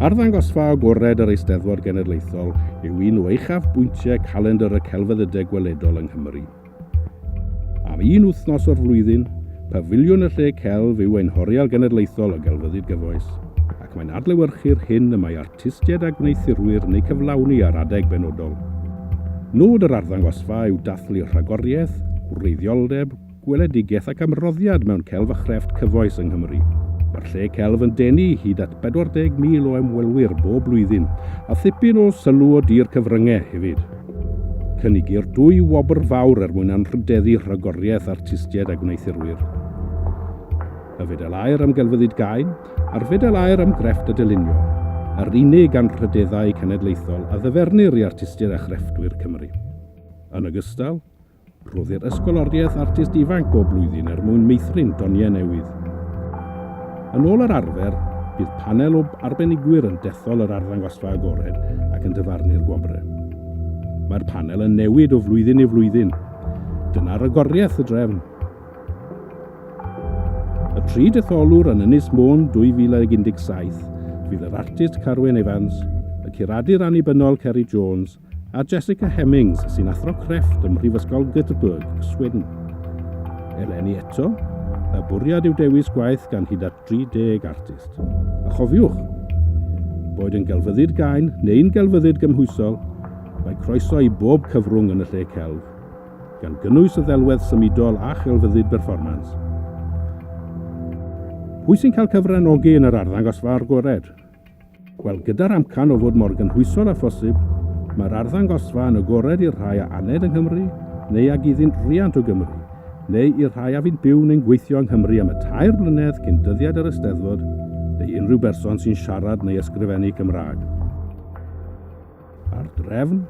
Arddangosfa agored yr Eisteddfod Genedlaethol yw un o uchafbwyntiau calendar y celfyddydau gweledol yng Nghymru. Am un wythnos o'r flwyddyn, Pafiliwn y Lle Celf yw ein horial genedlaethol o gelfyddyd gyfoes, ac mae'n adlewyrchu'r hyn y mae artistiaid a gwneithurwyr neu cyflawni ar adeg benodol. Nod yr arddangosfa yw dathlu rhagoriaeth, wreidioldeb, gweledigaeth ac amroddiad mewn celf a chrefft cyfoes yng Nghymru. Mae'r Lle Celf yn denu hyd at 40,000 o ymwelwyr bob blwyddyn, a ddipyn o sylw o dir cyfryngau hefyd. Cynigir 2 wobr fawr mwyn anrhydeddu rhagoriaeth artistiaid a gwneithurwyr. Y Fedal Aur am Gelfyddyd Gain a'r Fedal Aur am Grefft a Dylunio, yr unig anrhydeddau cenedlaethol a ddyfernir i artistiaid a chrefftwyr Cymru. Yn ogystal, rhoddir ysgoloriaeth artist ifanc bob blwyddyn mwyn meithrin doniau newydd. Yn ôl yr arfer, bydd panel o arbenigwyr yn dethol yr arddangosfa agored ac yn dyfarnu'r gwobrau. Mae'r panel yn newid o flwyddyn i flwyddyn. Dyna'r agoriaeth y drefn. Y 3 detholwr yn Ynys Môn 2017 fydd yr artist Carwyn Evans, y curadur annibynnol Ceri Jones a Jessica Hemmings sy'n athro crefft ym Mhrifysgol Göteborg, Sweden. Eleni eto, y bwriad yw dewis gwaith gan hyd at 30 artist. A chofiwch, boed yn gelfyddyd gain neu'n gelfyddyd gymhwysol, mae croeso i bob cyfrwng yn y Lle Celf, gan gynnwys y ddelwedd symudol a chelfyddyd berfformans. Pwy sy'n cael cyfranogi yn yr arddangosfa agored? Wel, gyda'r amcan o fod mor gynhwysol a phosib, mae'r arddangosfa yn agored i'r rhai a aned yng Nghymru, neu ag iddynt riant o Gymru, neu i'r rhai a fy'n byw neu'n gweithio yng Nghymru am y 2 blynedd cyn dyddiad yr Eisteddfod, neu unrhyw berson sy'n siarad neu ysgrifennu Cymraeg. A'r drefn?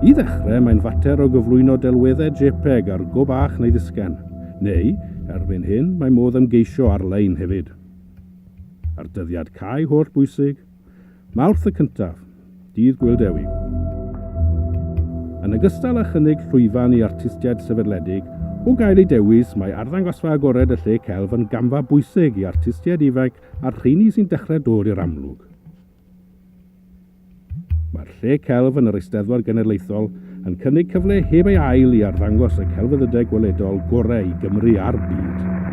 I ddechrau, mae'n fater o gyflwyno delweddau JPEG ar go bach neu ddisgen, neu, erbyn hyn, mae modd ymgeisio ar-lein hefyd. A'r dyddiad cae holl bwysig, Mawrth y cyntaf, dydd Gwyl Dewi. Yn ogystal â chynnig llwyfan i artistiaid sefydledig, o gael ei dewis, mae arddangosfa agored y Lle Celf yn gamfa bwysig i artistiaid ifanc a'r rheini sy'n dechrau dod i'r amlwg. Mae'r Lle Celf yn yr Eisteddfod Genedlaethol yn cynnig cyfle heb ei ail i arddangos y celfyddydau gweledol gorau i Gymru a'r byd.